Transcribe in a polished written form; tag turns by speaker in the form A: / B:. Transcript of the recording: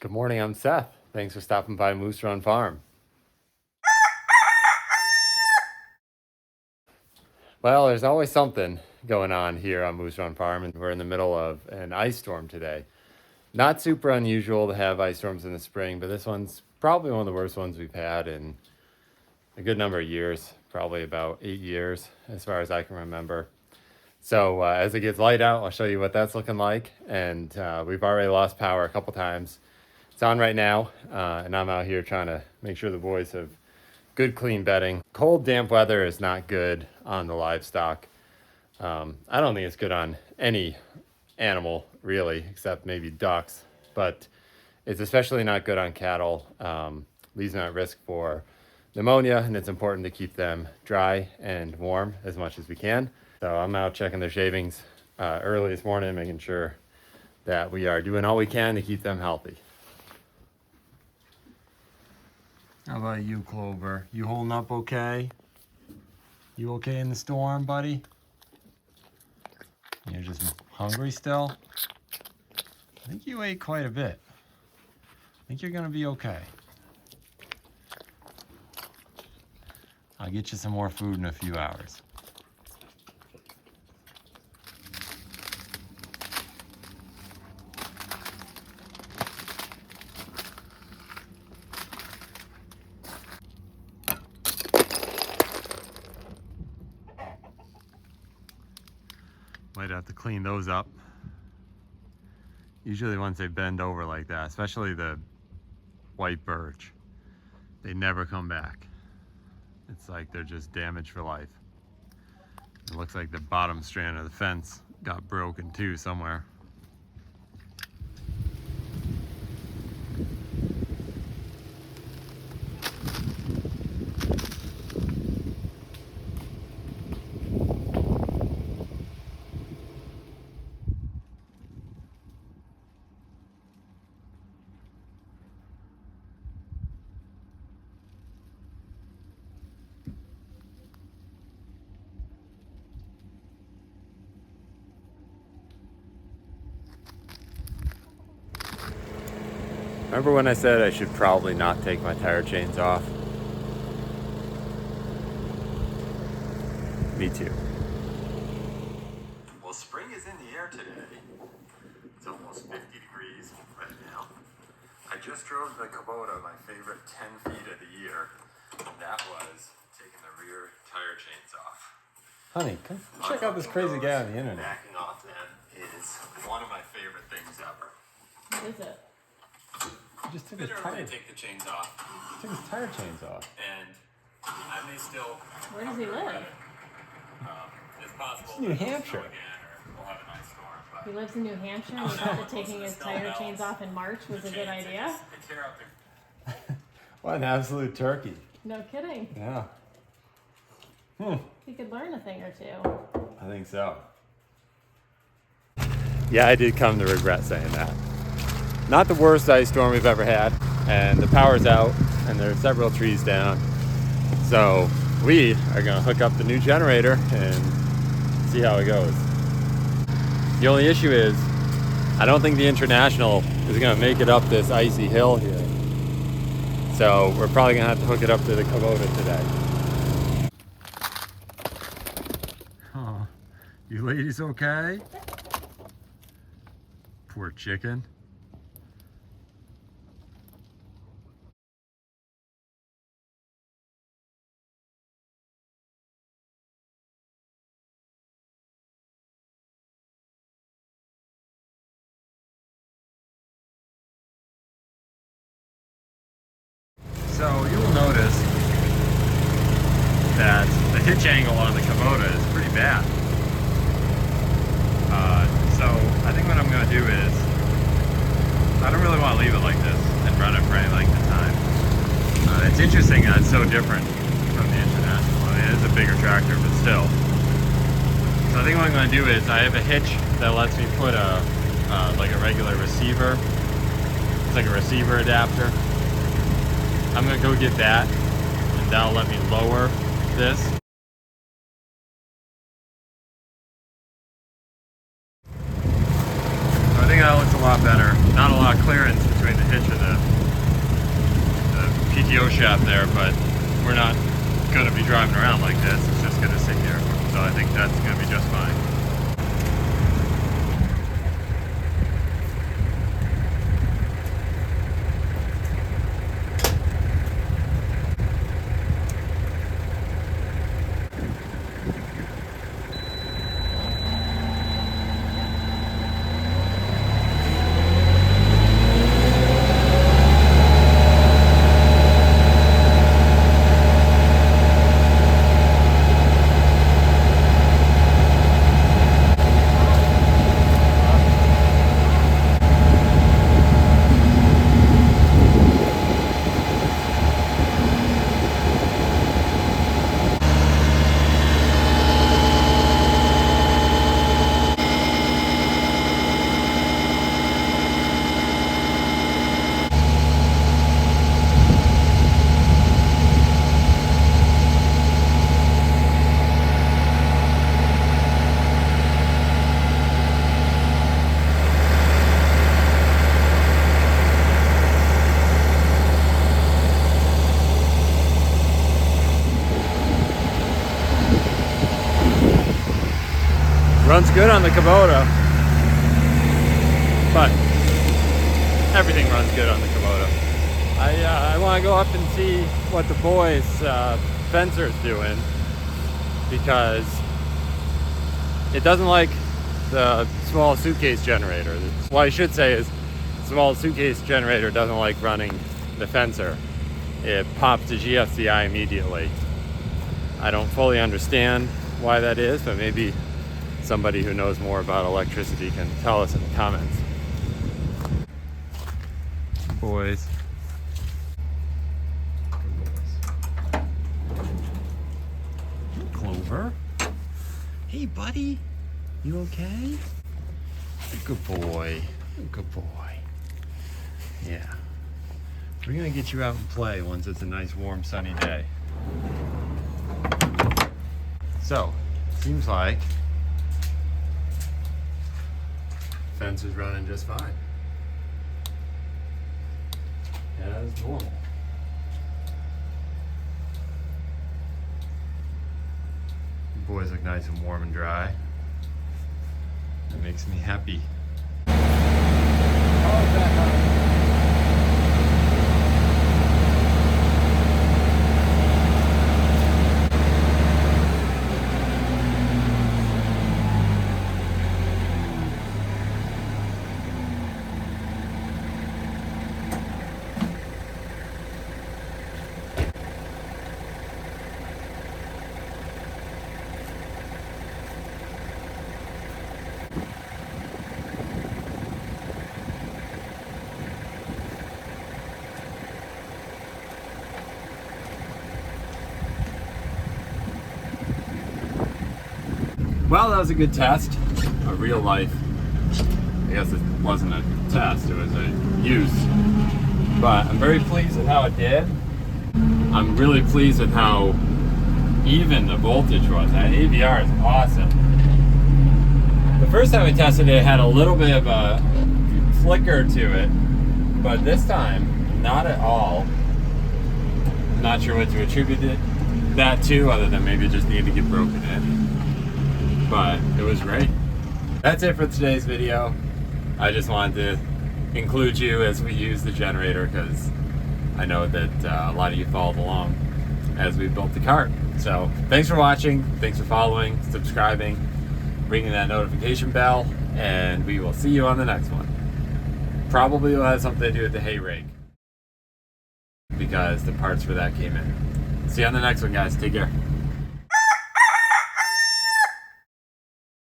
A: Good morning, I'm Seth. Thanks for stopping by Moose Run Farm. Well, there's always something going on here on Moose Run Farm, and we're in the middle of an ice storm today. Not super unusual to have ice storms in the spring, but this one's probably one of the worst ones we've had in a good number of years, probably about 8 years, as far as I can remember. So as it gets light out, I'll show you what that's looking like, and we've already lost power a couple times. It's on right now, and I'm out here trying to make sure the boys have good, clean bedding. Cold, damp weather is not good on the livestock. I don't think it's good on any animal, really, except maybe ducks. But it's especially not good on cattle. Leaves them at risk for pneumonia, and it's important to keep them dry and warm as much as we can. So I'm out checking their shavings early this morning, making sure that we are doing all we can to keep them healthy. How about you, Clover? You holding up okay? You okay in the storm, buddy? You're just hungry still? I think you ate quite a bit. I think you're gonna be okay. I'll get you some more food in a few hours. Might have to clean those up. Usually once they bend over like that, especially the white birch, they never come back. It's like they're just damaged for life. It looks like the bottom strand of the fence got broken too somewhere. Remember when I said I should probably not take my tire chains off? Me too. Well, spring is in the air today. It's almost 50 degrees right now. I just drove the Kubota, my favorite 10 feet of the year. And that was taking the rear tire chains off. Honey, come check out this crazy guy on the internet. Backing off them is one of my favorite things ever.
B: What is it?
A: He just took his tire.
C: Take the chains off.
A: He took his tire chains off.
C: And I may still.
B: Where does he live?
C: It's possible.
A: It's New Hampshire.
C: We'll have a nice storm, but
B: He lives in New Hampshire and he thought that taking his tire chains off in March was a good idea?
C: they tear out their.
A: What an absolute turkey.
B: No kidding.
A: Yeah.
B: He could learn a thing or two.
A: I think so. Yeah, I did come to regret saying that. Not the worst ice storm we've ever had, and the power's out, and there's several trees down. So we are gonna hook up the new generator and see how it goes. The only issue is, I don't think the International is gonna make it up this icy hill here. So we're probably gonna have to hook it up to the Kubota today. Oh, you ladies okay? Poor chicken. So you'll notice that the hitch angle on the Kubota is pretty bad. So I think what I'm going to do is, I don't really want to leave it like this and run it for any length of time. It's interesting that it's so different from the International. I mean, it is a bigger tractor, but still. So I think what I'm going to do is, I have a hitch that lets me put like a regular receiver. It's like a receiver adapter. I'm gonna go get that, and that'll let me lower this. So I think that looks a lot better. Not a lot of clearance between the hitch and CTO shaft there, but we're not going to be driving around like this. It's just going to sit here. So I think that's going to be just fine. Runs good on the Kubota, but everything runs good on the Kubota. I want to go up and see what the boys Fencer's doing, because it doesn't like the small suitcase generator. What I should say is small suitcase generator doesn't like running the Fencer. It pops the GFCI immediately. I don't fully understand why that is, but maybe somebody who knows more about electricity can tell us in the comments. Boys. Clover? Hey buddy, you okay? Good boy, good boy. Yeah. We're gonna get you out and play once it's a nice warm sunny day. So, seems like fence is running just fine. As normal. The boys look nice and warm and dry. That makes me happy. Well, that was a good test. A real life. I guess it wasn't a test, it was a use. But I'm very pleased with how it did. I'm really pleased with how even the voltage was. That AVR is awesome. The first time we tested it, it had a little bit of a flicker to it, but this time, not at all. I'm not sure what to attribute that to, other than maybe it just needed to get broken in. But it was great. That's it for today's video. I just wanted to include you as we use the generator, because I know that a lot of you followed along as we built the cart. So thanks for watching, thanks for following, subscribing, ringing that notification bell, and we will see you on the next one. Probably will have something to do with the hay rake, because the parts for that came in. See you on the next one, guys. Take care.